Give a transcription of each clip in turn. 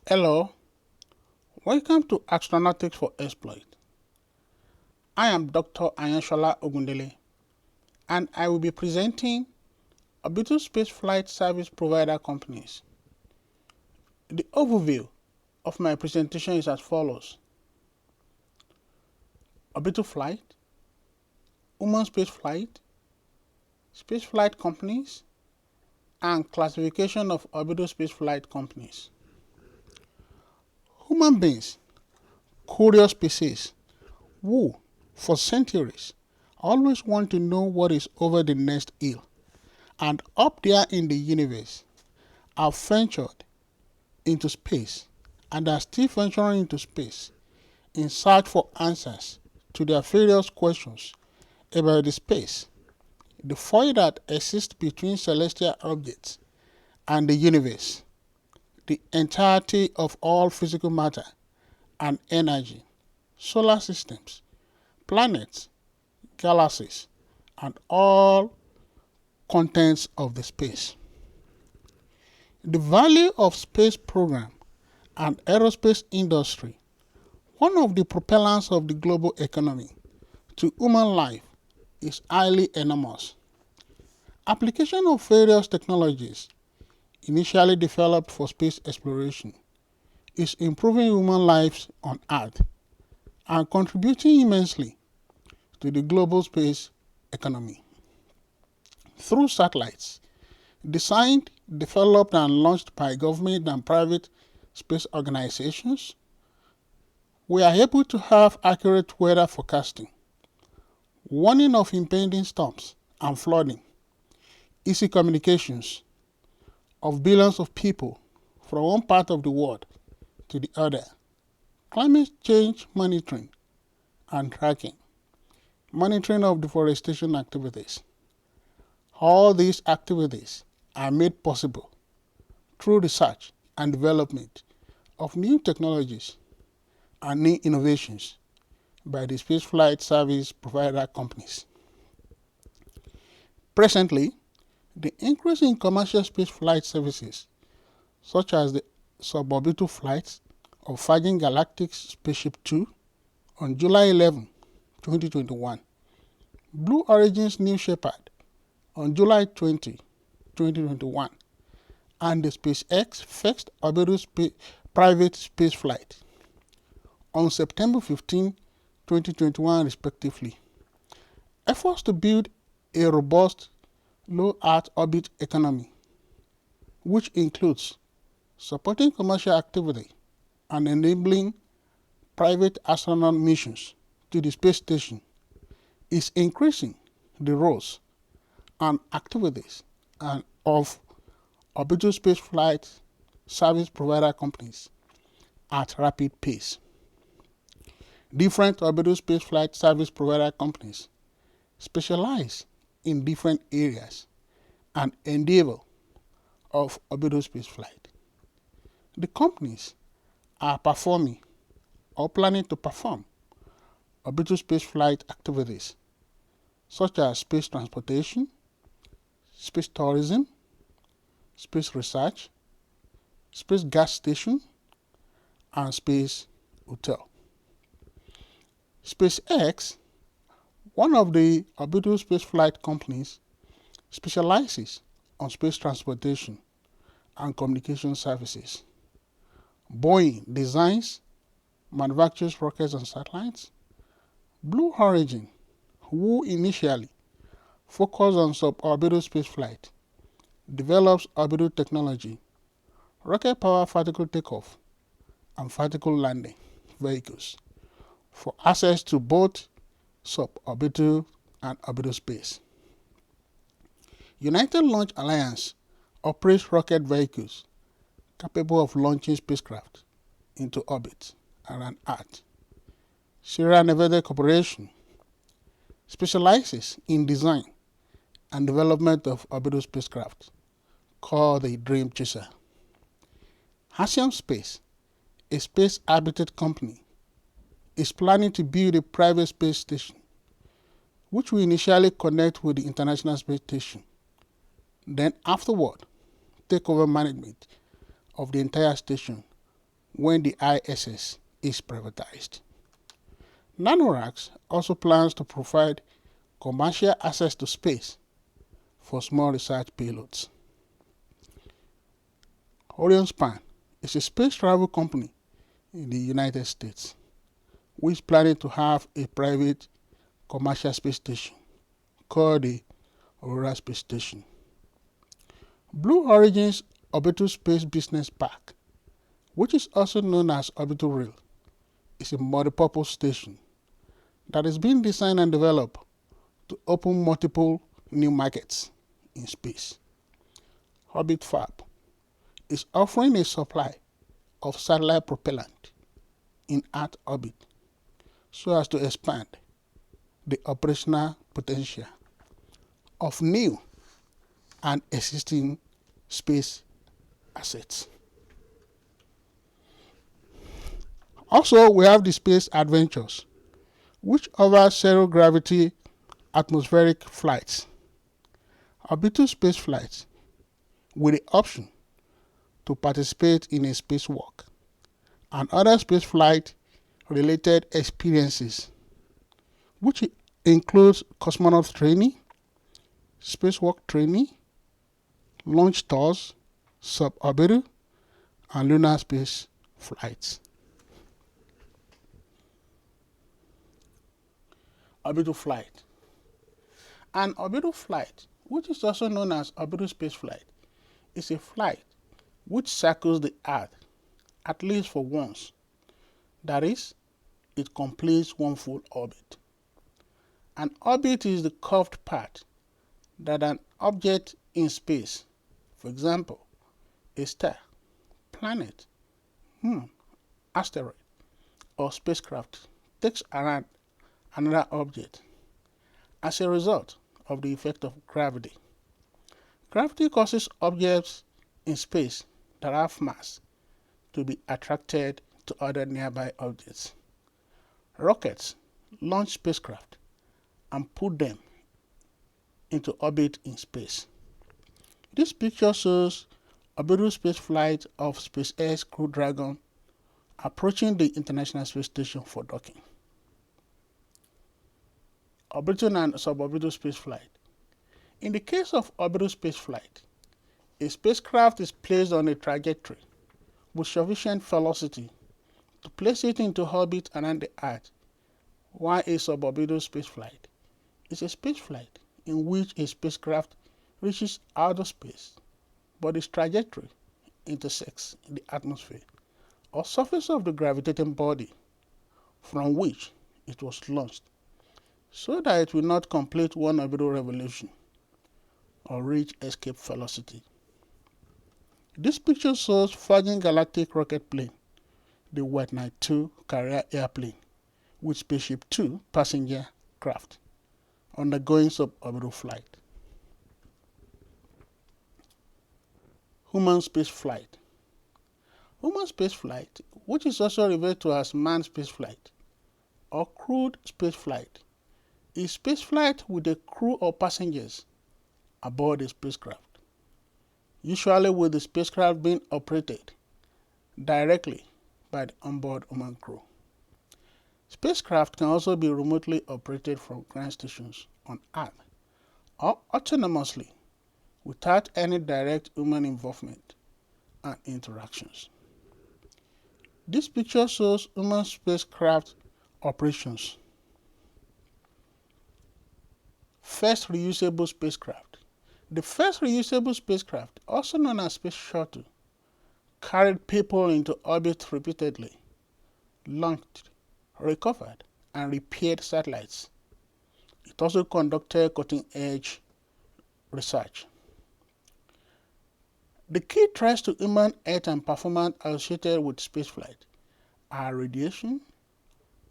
Hello, welcome to Astronautics for Exploit. I am Dr. Ayanshola Ogundele, and I will be presenting Orbital Spaceflight Service Provider Companies. The overview of my presentation is as follows. Orbital Flight, Human Spaceflight, Spaceflight Companies, and classification of orbital spaceflight companies. Human beings, curious species, who, for centuries, always want to know what is over the next hill, and up there in the universe, have ventured into space and are still venturing into space in search for answers to their various questions about the space, the void that exists between celestial objects and the universe, the entirety of all physical matter and energy, solar systems, planets, galaxies, and all contents of the space. The value of space program and aerospace industry, one of the propellants of the global economy, to human life is highly enormous. Application of various technologies initially developed for space exploration is improving human lives on Earth and contributing immensely to the global space economy. Through satellites, designed, developed, and launched by government and private space organizations, we are able to have accurate weather forecasting, warning of impending storms and flooding, easy communications of billions of people from one part of the world to the other, climate change monitoring and tracking, monitoring of deforestation activities. All these activities are made possible through research and development of new technologies and new innovations by the spaceflight service provider companies. Presently, the increase in commercial spaceflight services, such as the suborbital flights of Virgin Galactic's Spaceship Two on July 11, 2021, Blue Origin's New Shepard on July 20, 2021, and the SpaceX first orbital private spaceflight on September 15, 2021, respectively. Efforts to build a robust low Earth orbit economy, which includes supporting commercial activity and enabling private astronaut missions to the space station, is increasing the roles and activities of orbital spaceflight service provider companies at rapid pace. Different orbital spaceflight service provider companies specialize in different areas and endeavor of orbital spaceflight. The companies are performing or planning to perform orbital spaceflight activities such as space transportation, space tourism, space research, space gas station, and space hotel. SpaceX, one of the orbital spaceflight companies, specializes on space transportation and communication services. Boeing designs, manufactures rockets and satellites. Blue Origin, who initially focused on suborbital spaceflight, develops orbital technology, rocket power vertical takeoff, and vertical landing vehicles for access to both suborbital and orbital space. United Launch Alliance operates rocket vehicles capable of launching spacecraft into orbit around Earth. Sierra Nevada Corporation specializes in design and development of orbital spacecraft called the Dream Chaser. Axiom Space, a space-habitat company, is planning to build a private space station, which will initially connect with the International Space Station, then afterward take over management of the entire station when the ISS is privatized. NanoRacks also plans to provide commercial access to space for small research payloads. Orionspan is a space travel company in the United States which is planning to have a private commercial space station called the Orbital Space Station. Blue Origin's Orbital Space Business Park, which is also known as Orbital Rail, is a multi-purpose station that is being designed and developed to open multiple new markets in space. Orbit Fab is offering a supply of satellite propellant in Earth orbit so as to expand the operational potential of new and existing space assets. Also, we have the Space Adventures, which offers zero-gravity atmospheric flights, orbital space flights with the option to participate in a spacewalk and other spaceflight related experiences, which includes cosmonaut training, spacewalk training, launch tours, suborbital, and lunar space flights. Orbital flight. An orbital flight, which is also known as orbital spaceflight, is a flight which circles the Earth at least for once. That is, it completes one full orbit. An orbit is the curved path that an object in space, for example, a star, planet, moon, asteroid, or spacecraft, takes around another object as a result of the effect of gravity. Gravity causes objects in space that have mass to be attracted to other nearby objects. Rockets launch spacecraft and put them into orbit in space. This picture shows orbital space flight of SpaceX Crew Dragon approaching the International Space Station for docking. Orbital and suborbital spaceflight. In the case of orbital spaceflight, a spacecraft is placed on a trajectory with sufficient velocity to place it into orbit around the Earth, while a suborbital spaceflight is a spaceflight in which a spacecraft reaches outer space, but its trajectory intersects in the atmosphere or surface of the gravitating body from which it was launched, so that it will not complete one orbital revolution or reach escape velocity. This picture shows Virgin Galactic rocket plane, the White Knight 2 carrier airplane with Spaceship 2 passenger craft undergoing suborbital flight. Human spaceflight. Human spaceflight, which is also referred to as manned spaceflight or crewed spaceflight, is spaceflight with a crew or passengers aboard a spacecraft, usually with the spacecraft being operated directly by the onboard human crew. Spacecraft can also be remotely operated from ground stations on Earth or autonomously without any direct human involvement and interactions. This picture shows human spacecraft operations. First reusable spacecraft. The first reusable spacecraft, also known as Space Shuttle, carried people into orbit repeatedly, launched, recovered, and repaired satellites. It also conducted cutting-edge research. The key threats to human health and performance associated with spaceflight are radiation,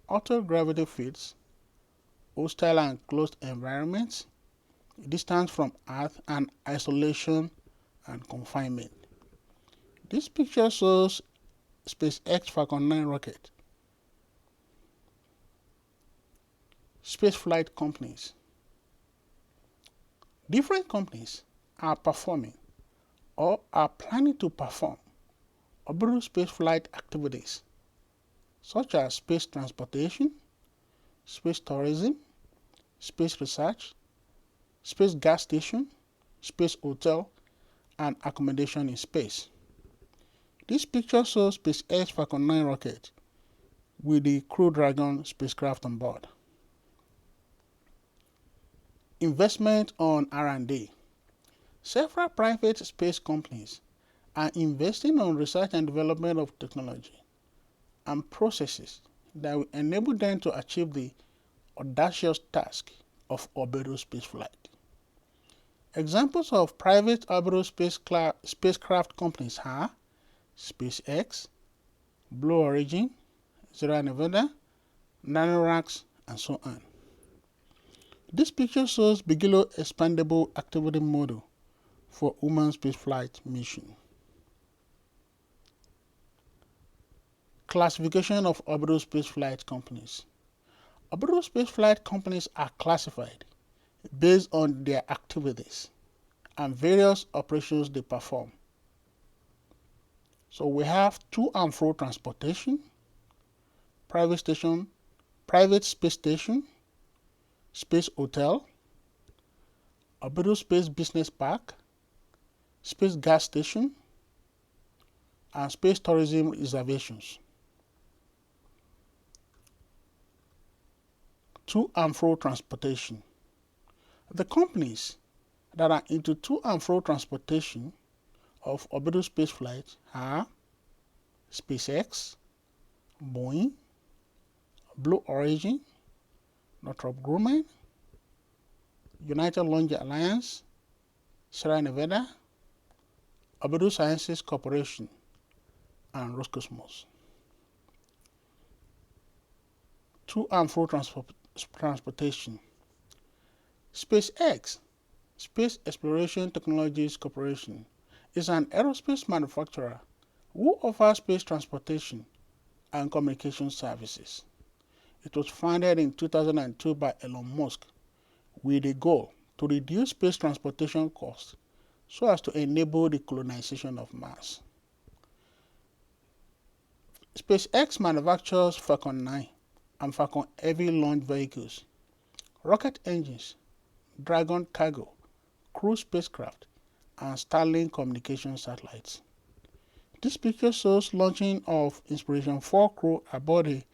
altered gravity fields, hostile and closed environments, distance from Earth, and isolation and confinement. This picture shows SpaceX Falcon 9 rocket. Spaceflight companies. Different companies are performing or are planning to perform orbital spaceflight activities such as space transportation, space tourism, space research, space gas station, space hotel, and accommodation in space. This picture shows SpaceX Falcon 9 rocket with the Crew Dragon spacecraft on board. Investment on R&D. Several private space companies are investing on research and development of technology and processes that will enable them to achieve the audacious task of orbital spaceflight. Examples of private orbital spacecraft companies are SpaceX, Blue Origin, Sierra Nevada, Nanoracks, and so on. This picture shows Bigelow Expandable Activity Model for human spaceflight mission. Classification of orbital spaceflight companies. Orbital spaceflight companies are classified based on their activities and various operations they perform. So we have to and fro transportation, private space station, space hotel, orbital space business park, space gas station, and space tourism reservations. To and fro transportation. The companies that are into to and fro transportation of orbital spaceflight are SpaceX, Boeing, Blue Origin, Northrop Grumman, United Launch Alliance, Sierra Nevada, Orbital Sciences Corporation, and Roscosmos. To and fro transportation. SpaceX, Space Exploration Technologies Corporation, is an aerospace manufacturer who offers space transportation and communication services. It was founded in 2002 by Elon Musk with a goal to reduce space transportation costs so as to enable the colonization of Mars. SpaceX manufactures Falcon 9 and Falcon Heavy launch vehicles, rocket engines, Dragon cargo, crew spacecraft, and Starlink communication satellites. This picture shows launching of Inspiration 4 crew aboard a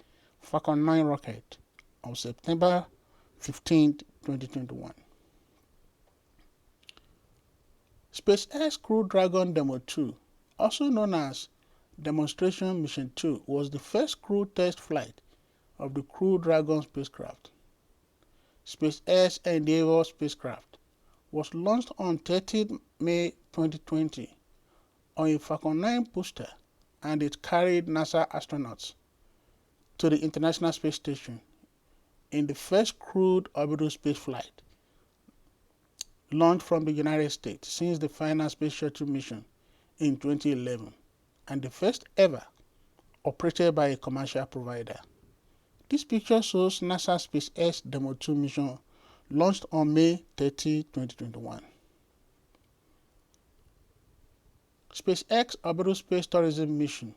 Falcon 9 rocket on September 15, 2021. SpaceX Crew Dragon Demo 2, also known as Demonstration Mission 2, was the first crew test flight of the Crew Dragon spacecraft. SpaceX Endeavour spacecraft was launched on 30 May 2020 on a Falcon 9 booster, and it carried NASA astronauts to the International Space Station in the first crewed orbital spaceflight launched from the United States since the final Space Shuttle mission in 2011, and the first ever operated by a commercial provider. This picture shows NASA SpaceX Demo 2 mission launched on May 30, 2021. SpaceX Orbital Space Tourism Mission,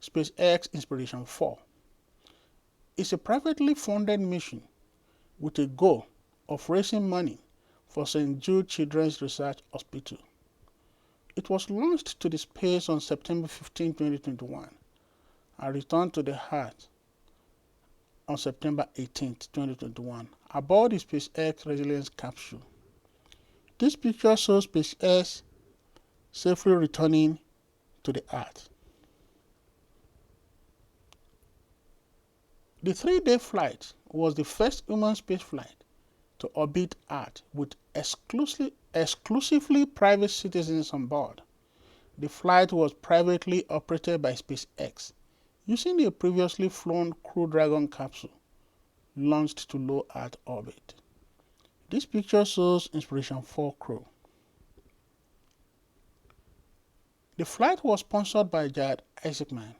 SpaceX Inspiration 4, is a privately funded mission with a goal of raising money for St. Jude Children's Research Hospital. It was launched to the space on September 15, 2021 and returned to the Earth on September 18, 2021 aboard the SpaceX Resilience capsule. This picture shows SpaceX safely returning to the Earth. The 3-day flight was the first human spaceflight to orbit Earth with exclusively private citizens on board. The flight was privately operated by SpaceX using a previously flown Crew Dragon capsule launched to low Earth orbit. This picture shows Inspiration 4 crew. The flight was sponsored by Jad Isaacman.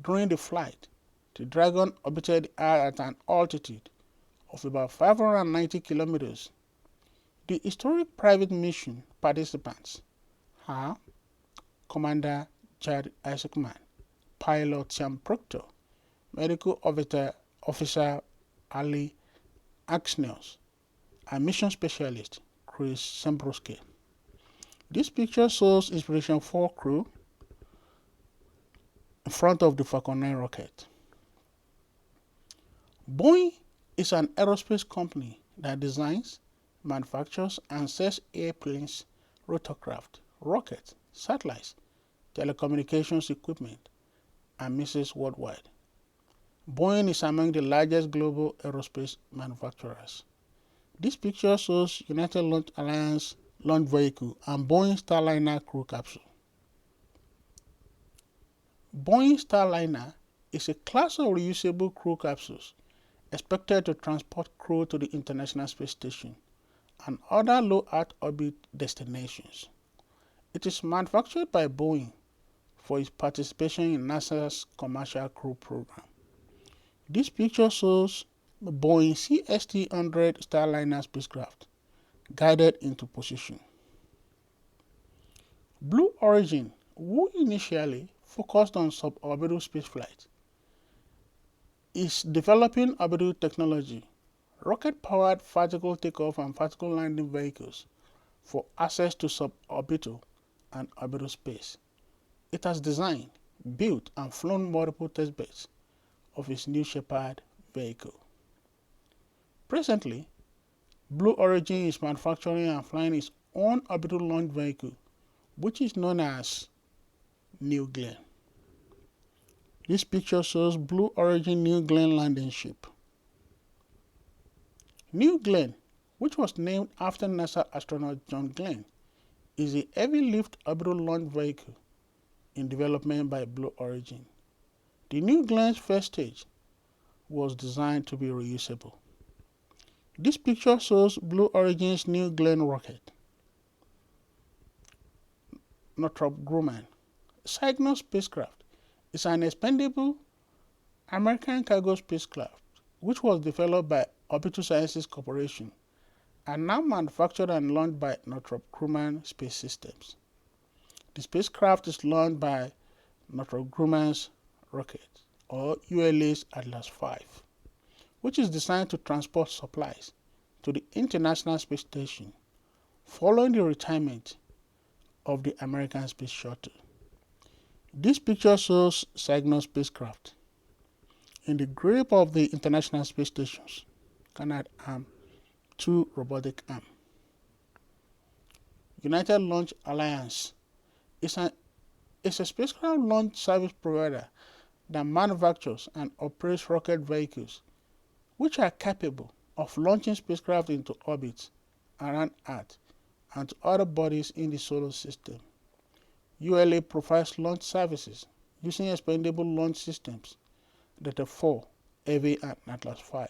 During the flight, the Dragon orbited the Earth at an altitude of about 590 kilometers. The historic private mission participants are Commander Chad Isaacman, pilot Sam Proctor, medical officer Ali Axnios, and mission specialist Chris Sembroski. This picture shows Inspiration 4 crew in front of the Falcon 9 rocket. Boeing is an aerospace company that designs, manufactures, and sells airplanes, rotorcraft, rockets, satellites, telecommunications equipment, and missiles worldwide. Boeing is among the largest global aerospace manufacturers. This picture shows United Launch Alliance launch vehicle and Boeing Starliner crew capsule. Boeing Starliner is a class of reusable crew capsules expected to transport crew to the International Space Station and other low Earth orbit destinations. It is manufactured by Boeing for its participation in NASA's Commercial Crew Program. This picture shows the Boeing CST-100 Starliner spacecraft guided into position. Blue Origin, who initially focused on suborbital spaceflight, is developing orbital technology, rocket-powered vertical takeoff and vertical landing vehicles for access to suborbital and orbital space. It has designed, built, and flown multiple testbeds of its New Shepard vehicle. Presently, Blue Origin is manufacturing and flying its own orbital launch vehicle, which is known as New Glenn. This picture shows Blue Origin New Glenn landing ship. New Glenn, which was named after NASA astronaut John Glenn, is a heavy-lift orbital launch vehicle in development by Blue Origin. The New Glenn's first stage was designed to be reusable. This picture shows Blue Origin's New Glenn rocket. Northrop Grumman. Cygnus spacecraft is an expendable American cargo spacecraft which was developed by Orbital Sciences Corporation and now manufactured and launched by Northrop Grumman Space Systems. The spacecraft is launched by Northrop Grumman's rocket, or ULA's Atlas V, which is designed to transport supplies to the International Space Station following the retirement of the American Space Shuttle. This picture shows Cygnus spacecraft in the grip of the International Space Station's Canard Arm 2 robotic arm. United Launch Alliance is a spacecraft launch service provider that manufactures and operates rocket vehicles which are capable of launching spacecraft into orbit around Earth and to other bodies in the solar system. ULA provides launch services using expendable launch systems that are for Heavy and Atlas V.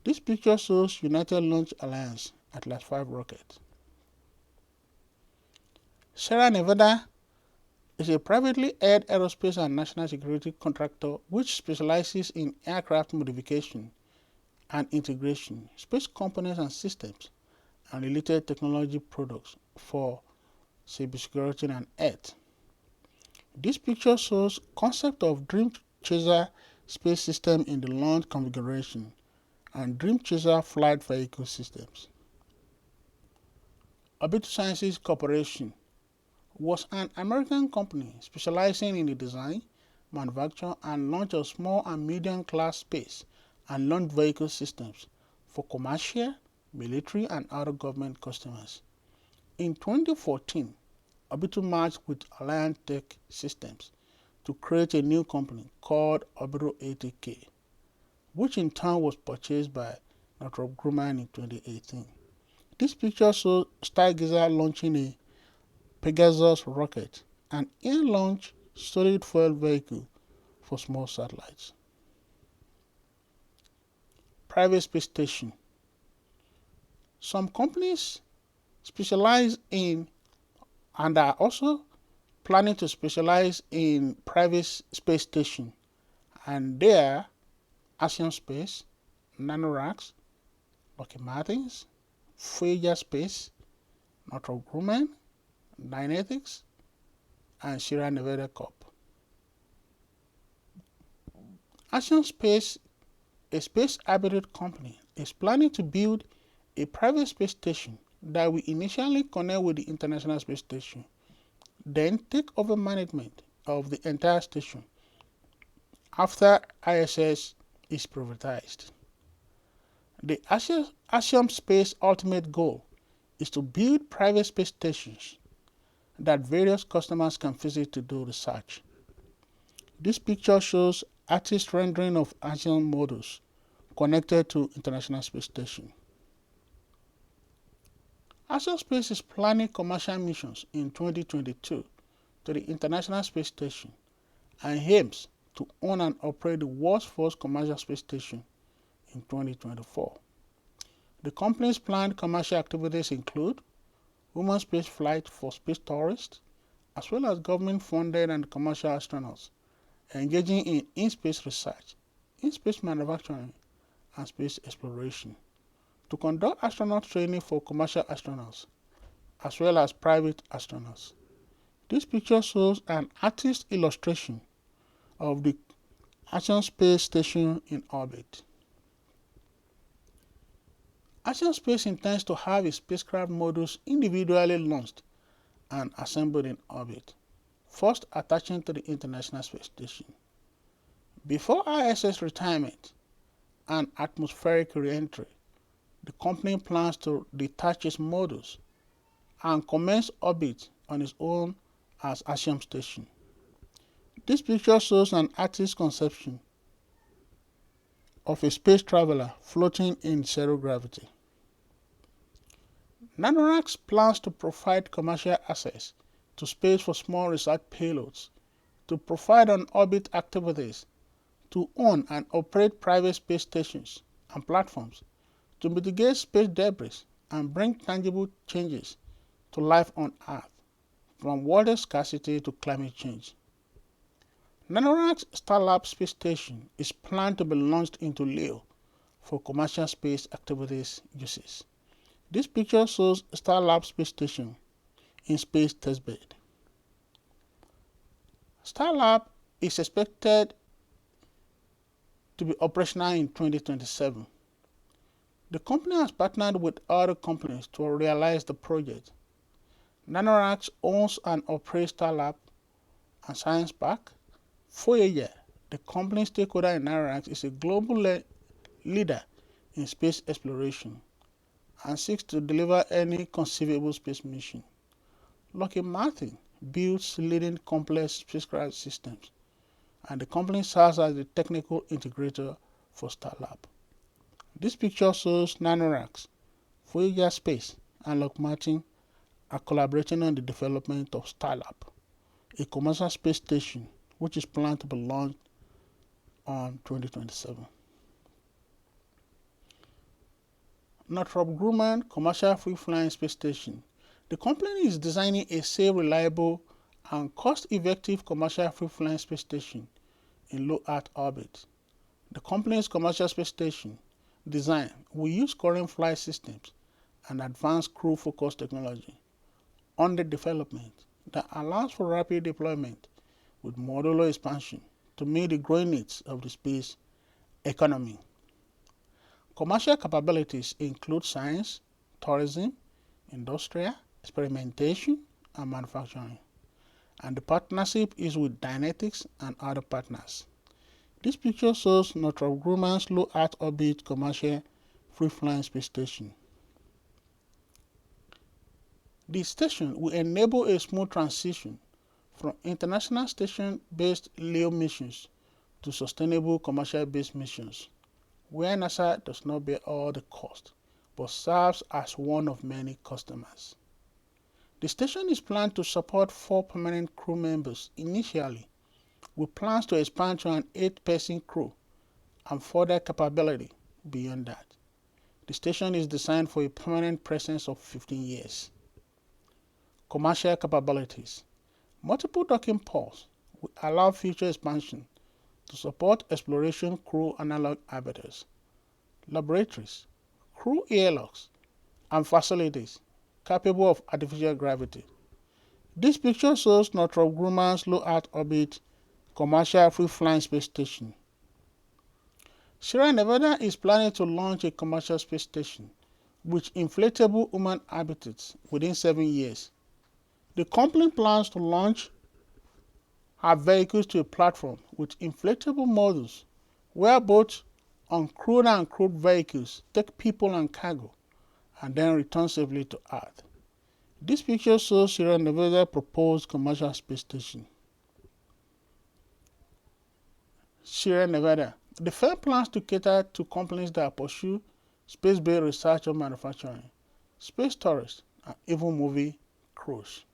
This picture shows United Launch Alliance Atlas V rocket. Sierra Nevada is a privately held aerospace and national security contractor which specializes in aircraft modification and integration, space components and systems, and related technology products for cybersecurity and Earth. This picture shows concept of Dream Chaser space system in the launch configuration and Dream Chaser flight vehicle systems. Orbital Sciences Corporation was an American company specializing in the design, manufacture, and launch of small and medium class space and launch vehicle systems for commercial, military, and other government customers. In 2014, Orbital merged with Alliant Tech Systems to create a new company called Orbital ATK, which in turn was purchased by Northrop Grumman in 2018. This picture shows Stargazer launching a Pegasus rocket, an air-launched solid fuel vehicle for small satellites. Private space station. Some companies specialize in and are also planning to specialize in private space station, and they are Asian Space, Nanoracks, Lockheed Martins, Voyager Space, Northrop Grumman, Dynetics, and Sierra Nevada Cup. Axiom Space, a space habitat company, is planning to build a private space station that will initially connect with the International Space Station, then take over management of the entire station after ISS is privatized. The Axiom Space ultimate goal is to build private space stations that various customers can visit to do research. This picture shows artist rendering of Axiom modules connected to International Space Station. Axiom Space is planning commercial missions in 2022 to the International Space Station and aims to own and operate the world's first commercial space station in 2024. The company's planned commercial activities include human space flight for space tourists, as well as government-funded and commercial astronauts engaging in in-space research, in-space manufacturing, and space exploration, to conduct astronaut training for commercial astronauts, as well as private astronauts. This picture shows an artist's illustration of the Axiom Space Station in orbit. Axiom Space intends to have its spacecraft modules individually launched and assembled in orbit, first attaching to the International Space Station. Before ISS retirement and atmospheric re-entry, the company plans to detach its modules and commence orbit on its own as Axiom Station. This picture shows an artist's conception of a space traveler floating in zero gravity. Nanoracks plans to provide commercial access to space for small research payloads, to provide on-orbit activities, to own and operate private space stations and platforms, to mitigate space debris and bring tangible changes to life on Earth, from water scarcity to climate change. Nanoracks Starlab space station is planned to be launched into LEO for commercial space activities uses. This picture shows Starlab space station in space testbed. Starlab is expected to be operational in 2027. The company has partnered with other companies to realize the project. Nanoracks owns and operates Starlab and Science Park. Voyager, the company stakeholder in Nanoracks, is a global leader in space exploration and seeks to deliver any conceivable space mission. Lockheed Martin builds leading complex spacecraft systems, and the company serves as the technical integrator for Starlab. This picture shows Nanoracks, Voyager Space, and Lockheed Martin are collaborating on the development of Starlab, a commercial space station which is planned to be launched on 2027. Northrop Grumman Commercial Free-Flying Space Station. The company is designing a safe, reliable, and cost-effective commercial free-flying space station in low Earth orbit. The company's commercial space station design will use current flight systems and advanced crew-focused technology under development that allows for rapid deployment with modular expansion to meet the growing needs of the space economy. Commercial capabilities include science, tourism, industrial, experimentation, and manufacturing. And the partnership is with Dynetics and other partners. This picture shows Northrop Grumman's low Earth orbit commercial free-flying space station. The station will enable a smooth transition from international station-based LEO missions to sustainable commercial-based missions, where NASA does not bear all the cost, but serves as one of many customers. The station is planned to support 4 permanent crew members initially, with plans to expand to an 8-person crew and further capability beyond that. The station is designed for a permanent presence of 15 years. Commercial capabilities. Multiple docking ports will allow future expansion to support exploration crew analog habitats, laboratories, crew airlocks, and facilities capable of artificial gravity. This picture shows Northrop Grumman's low Earth orbit commercial free-flying space station. Sierra Nevada is planning to launch a commercial space station with inflatable human habitats within 7 years. The company plans to launch her vehicles to a platform with inflatable models where both uncrewed and crewed vehicles take people and cargo and then return safely to Earth. This picture shows Sierra Nevada's proposed commercial space station. Sierra Nevada. The firm plans to cater to companies that pursue space-based research or manufacturing, space tourists, and even movie crews.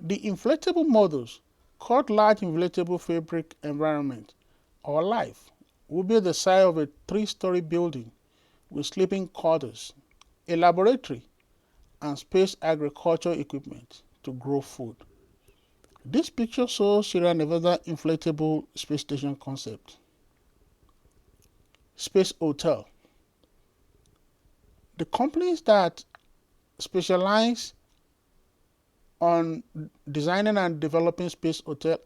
The inflatable models, called large inflatable fabric environment or LIFE, will be the size of a 3-story building with sleeping quarters, a laboratory, and space agriculture equipment to grow food. This picture shows Sierra Nevada inflatable space station concept. Space Hotel. The companies that specialize on designing and developing space hotels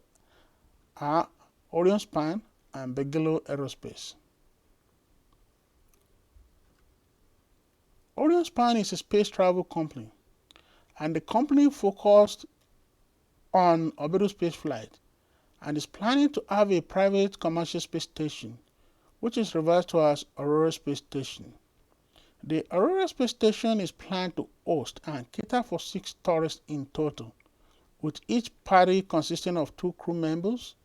are Orion and Bigelow Aerospace. Orion is a space travel company, and the company focused on orbital spaceflight and is planning to have a private commercial space station, which is referred to as Aurora Space Station. The Aurora Space Station is planned to host and cater for 6 tourists in total, with each party consisting of 2 crew members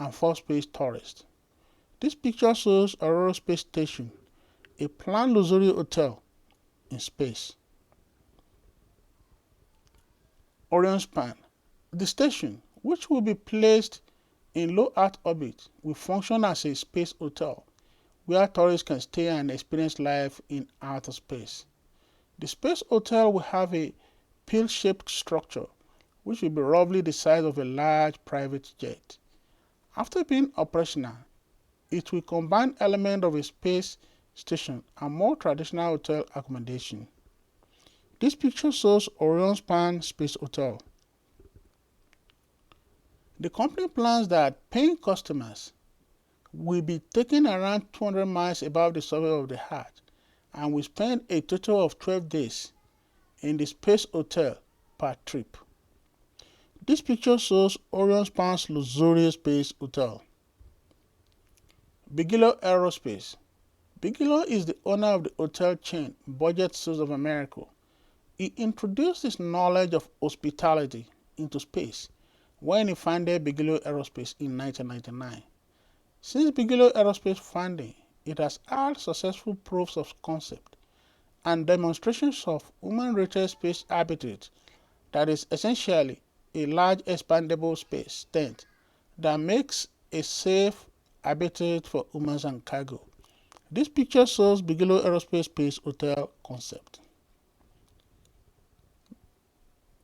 and 4 space tourists. This picture shows Aurora Space Station, a planned luxury hotel in space. Orion. The station, which will be placed in low Earth orbit, will function as a space hotel where tourists can stay and experience life in outer space. The space hotel will have a pill-shaped structure, which will be roughly the size of a large private jet. After being operational, it will combine elements of a space station and more traditional hotel accommodation. This picture shows Orion Space Hotel. The company plans that paying customers will be taken around 200 miles above the surface of the Earth and will spend a total of 12 days in the space hotel per trip. This picture shows Orion luxurious space hotel. Bigelow Aerospace. Bigelow is the owner of the hotel chain Budget Suites of America. He introduced his knowledge of hospitality into space when he founded Bigelow Aerospace in 1999. Since Bigelow Aerospace founding, it has had successful proofs of concept and demonstrations of human-rated space habitat that is essentially a large expandable space tent that makes a safe habitat for humans and cargo. This picture shows Bigelow Aerospace Space Hotel concept.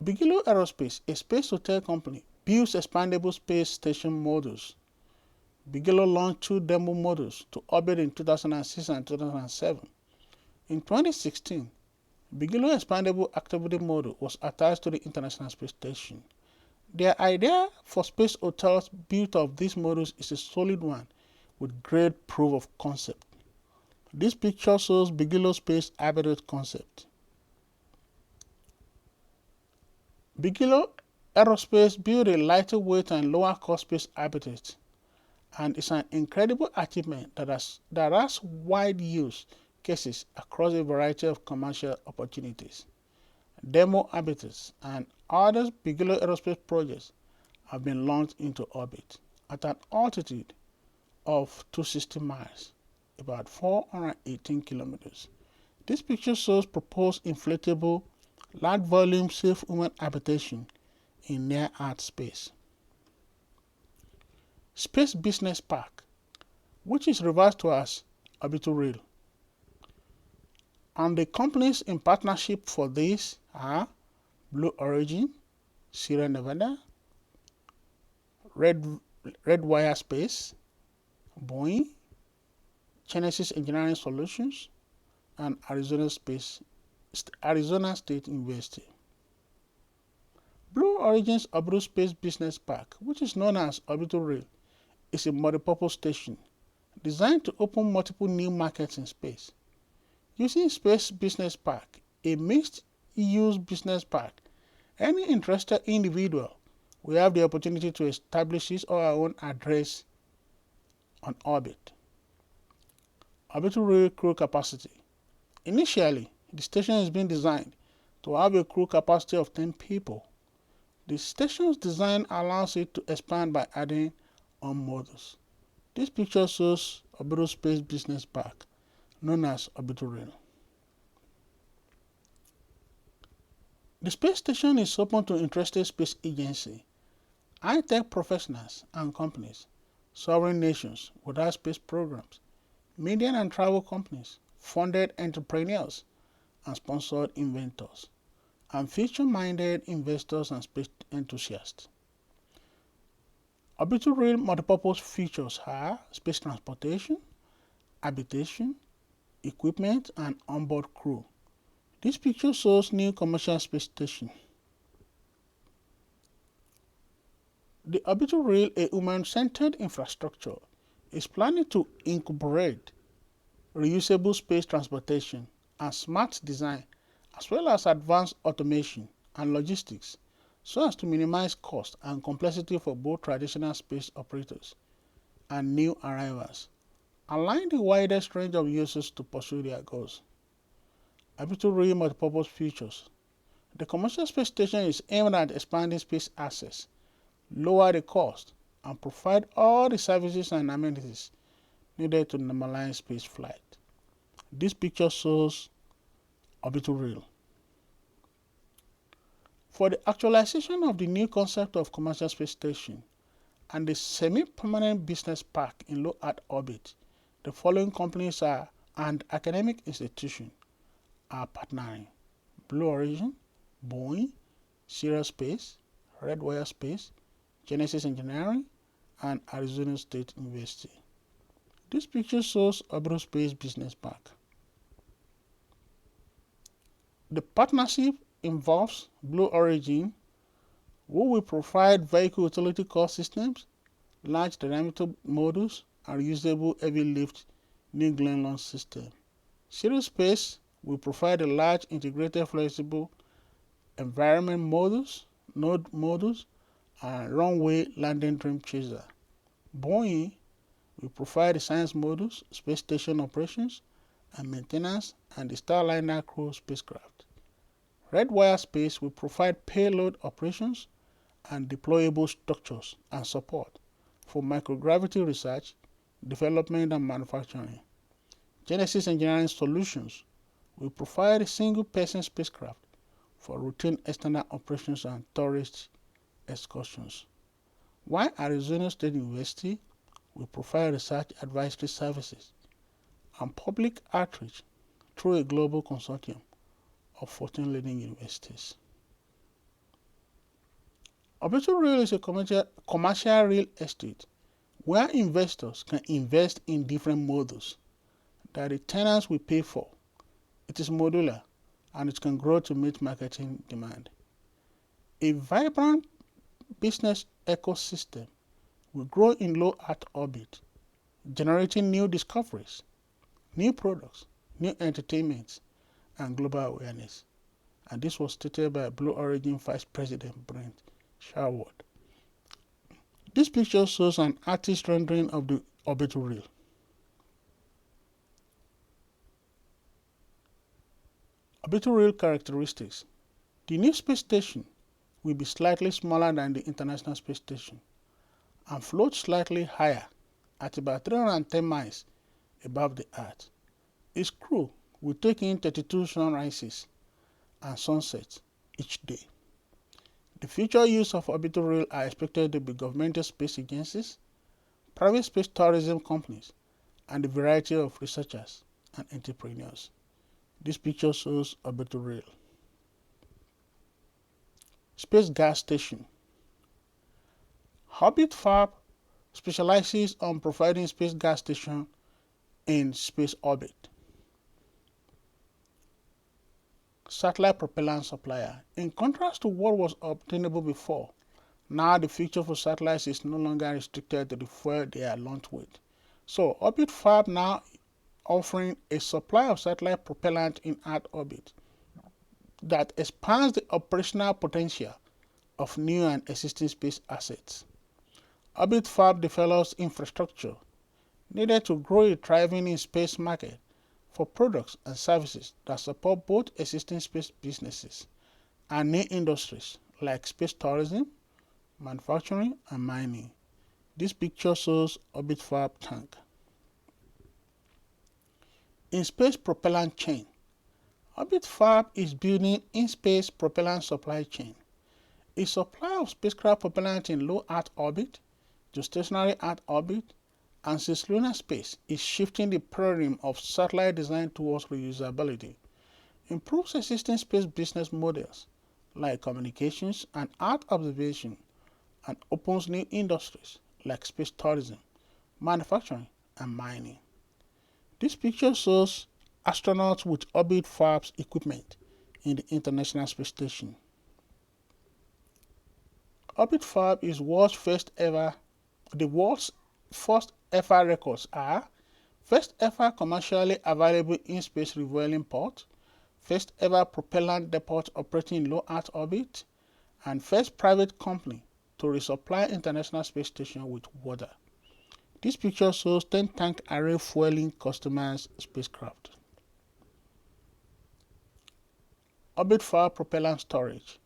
Bigelow Aerospace, a space hotel company, builds expandable space station models. Bigelow launched 2 demo models to orbit in 2006 and 2007. In 2016, Bigelow Expandable Activity Model was attached to the International Space Station. Their idea for space hotels built of these models is a solid one with great proof of concept. This picture shows Bigelow Space Habitat concept. Bigelow Aerospace built a lighter weight and lower cost space habitat, and it's an incredible achievement that has wide use cases across a variety of commercial opportunities. Demo habitats and other Bigelow Aerospace projects have been launched into orbit at an altitude of 260 miles, about 418 kilometers. This picture shows proposed inflatable, large volume, safe human habitation in near Earth space. Space Business Park, which is referred to as Orbital Rail. And the companies in partnership for this are Blue Origin, Sierra Nevada, Redwire Space, Boeing, Genesis Engineering Solutions, and Arizona State University. Blue Origin's Orbital Space Business Park, which is known as Orbital Rail, is a multipurpose station designed to open multiple new markets in space. Using Space Business Park, a mixed-use business park, any interested individual will have the opportunity to establish his or her own address on orbit. Orbital Rail crew capacity. Initially, the station is being designed to have a crew capacity of 10 people. The station's design allows it to expand by adding on modules. This picture shows Orbital Space Business Park, known as Orbital Rail. The space station is open to interested space agencies, high-tech professionals and companies, sovereign nations without space programs, media and travel companies, funded entrepreneurs and sponsored inventors, and future-minded investors and space enthusiasts. Orbital Rail multipurpose features are space transportation, habitation, equipment, and onboard crew. This picture shows new commercial space station. The Orbital Rail, a human-centered infrastructure, is planning to incorporate reusable space transportation and smart design, as well as advanced automation and logistics, so as to minimize cost and complexity for both traditional space operators and new arrivals, allowing the widest range of users to pursue their goals. Orbital Rail multipurpose features. The commercial space station is aimed at expanding space access, lower the cost, and provide all the services and amenities needed to normalize space flight. This picture shows Orbital Rail. For the actualization of the new concept of commercial space station and the semi-permanent business park in low Earth orbit, the following companies and academic institutions are partnering: Blue Origin, Boeing, Sirius Space, Redwire Space, Genesis Engineering, and Arizona State University. This picture shows Orbital Space Business Park. The partnership involves Blue Origin, who will provide vehicle utility core systems, large diameter modules, and reusable heavy lift New Glenn launch system. Sirius Space will provide a large integrated flexible environment modules, node modules, and runway landing dream chaser. Boeing will provide the science modules, space station operations and maintenance, and the Starliner crew spacecraft. Redwire Space will provide payload operations and deployable structures and support for microgravity research, development, and manufacturing. Genesis Engineering Solutions will provide a single-person spacecraft for routine external operations and tourist excursions, while Arizona State University will provide research advisory services and public outreach through a global consortium of 14 leading universities. Orbital Rail is a commercial real estate where investors can invest in different modules that the tenants will pay for. It is modular and it can grow to meet marketing demand. A vibrant business ecosystem will grow in low Earth orbit, generating new discoveries, new products, new entertainments, and global awareness. And this was stated by Blue Origin Vice President Brent Sherwood. This picture shows an artist rendering of the Orbital Rail. Orbital Rail characteristics. The new space station will be slightly smaller than the International Space Station and float slightly higher at about 310 miles above the Earth. Its crew will take in 32 sunrises and sunsets each day. The future use of Orbital Rail are expected to be governmental space agencies, private space tourism companies, and a variety of researchers and entrepreneurs. This picture shows Orbital Rail. Space Gas Station. Orbit Fab specializes on providing space gas station in space orbit. satellite propellant supplier. In contrast to what was obtainable before, now the future for satellites is no longer restricted to the fuel they are launched with. So Orbit Fab now offering a supply of satellite propellant in Earth orbit that expands the operational potential of new and existing space assets. Orbit Fab develops infrastructure needed to grow a thriving in-space market for products and services that support both existing space businesses and new industries like space tourism, manufacturing, and mining. This picture shows Orbit Fab tank. In-space propellant chain. Orbit Fab is building in-space propellant supply chain. A supply of spacecraft propellant in low Earth orbit, geostationary Earth orbit, and cislunar space is shifting the paradigm of satellite design towards reusability, improves existing space business models like communications and Earth observation, and opens new industries like space tourism, manufacturing, and mining. This picture shows astronauts with Orbit Fab's equipment in the International Space Station. Orbit Fab is the world's first ever records are first ever commercially available in-space refueling port, first ever propellant depot operating in low Earth orbit, and first private company to resupply International Space Station with water. This picture shows 10 tank array fueling customers' spacecraft. Orbit Fab propellant storage.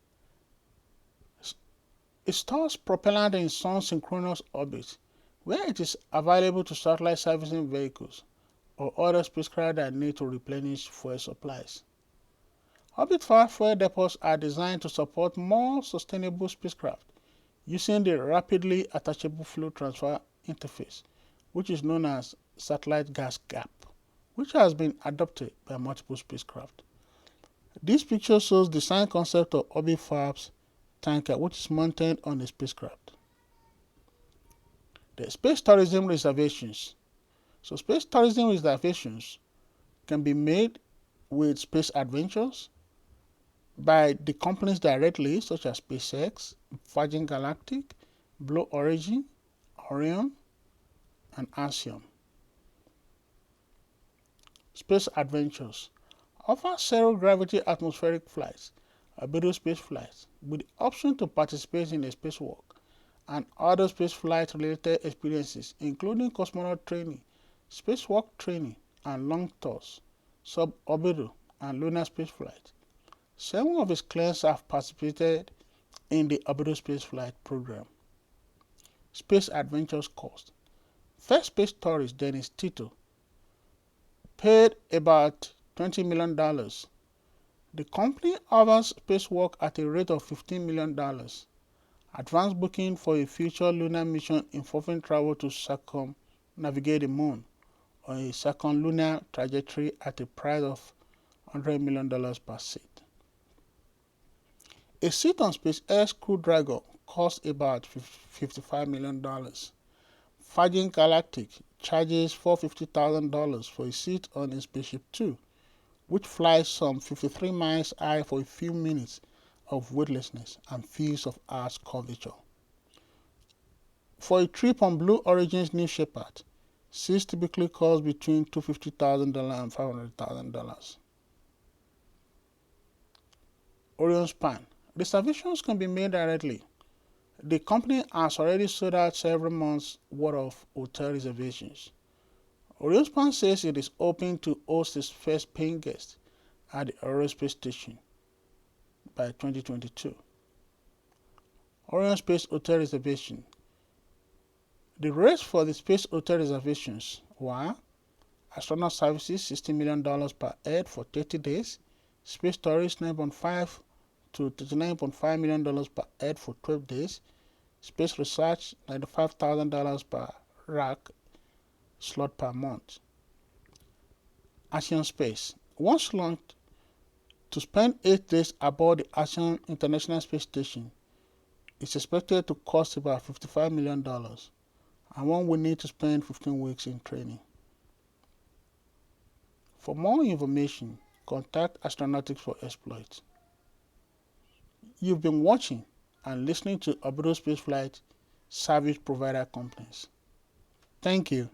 It stores propellant in sun-synchronous orbit, where it is available to satellite servicing vehicles or other spacecraft that need to replenish fuel supplies. Orbit Fab fuel depots are designed to support more sustainable spacecraft using the rapidly attachable flow transfer interface, which is known as satellite gas gap, which has been adopted by multiple spacecraft. This picture shows the design concept of Orbit Fab's tanker, which is mounted on a spacecraft. The space tourism reservations. So space tourism reservations can be made with Space Adventures by the companies directly, such as SpaceX, Virgin Galactic, Blue Origin, Orion, and Axiom. Space Adventures offers zero-gravity atmospheric flights, orbital space flights, with the option to participate in a spacewalk and other spaceflight-related experiences, including cosmonaut training, spacewalk training, and long tours, suborbital, and lunar spaceflight. 7 of its clients have participated in the orbital spaceflight program. Space Adventures cost. First space tourist Dennis Tito paid about $20 million. The company offers spacewalk at a rate of $15 million. Advance booking for a future lunar mission involving travel to circumnavigate the moon on a circumlunar trajectory at a price of $100 million per seat. A seat on SpaceX Crew Dragon costs about $55 million. Virgin Galactic charges $450,000 for a seat on a Spaceship Two, which flies some 53 miles high for a few minutes of weightlessness and feels of Earth's curvature. For a trip on Blue Origin's New Shepard, seats typically cost between $250,000 and $500,000. Orion Span. Reservations can be made directly. The company has already sold out several months' worth of hotel reservations. Orion Span says it is hoping to host its first paying guest at the aerospace station by 2022. Orion Space Hotel Reservation. The rates for the space hotel reservations were astronaut services $60 million per head for 30 days, space tourists $9.5 to $39.5 million per head for 12 days, space research $95,000 per rack slot per month. Asian Space. Once launched, to spend 8 days aboard the Asian International Space Station is expected to cost about $55 million, and one will need to spend 15 weeks in training. For more information, contact astronautics for exploits. You've been watching and listening to Orbital Spaceflight service provider companies. Thank you.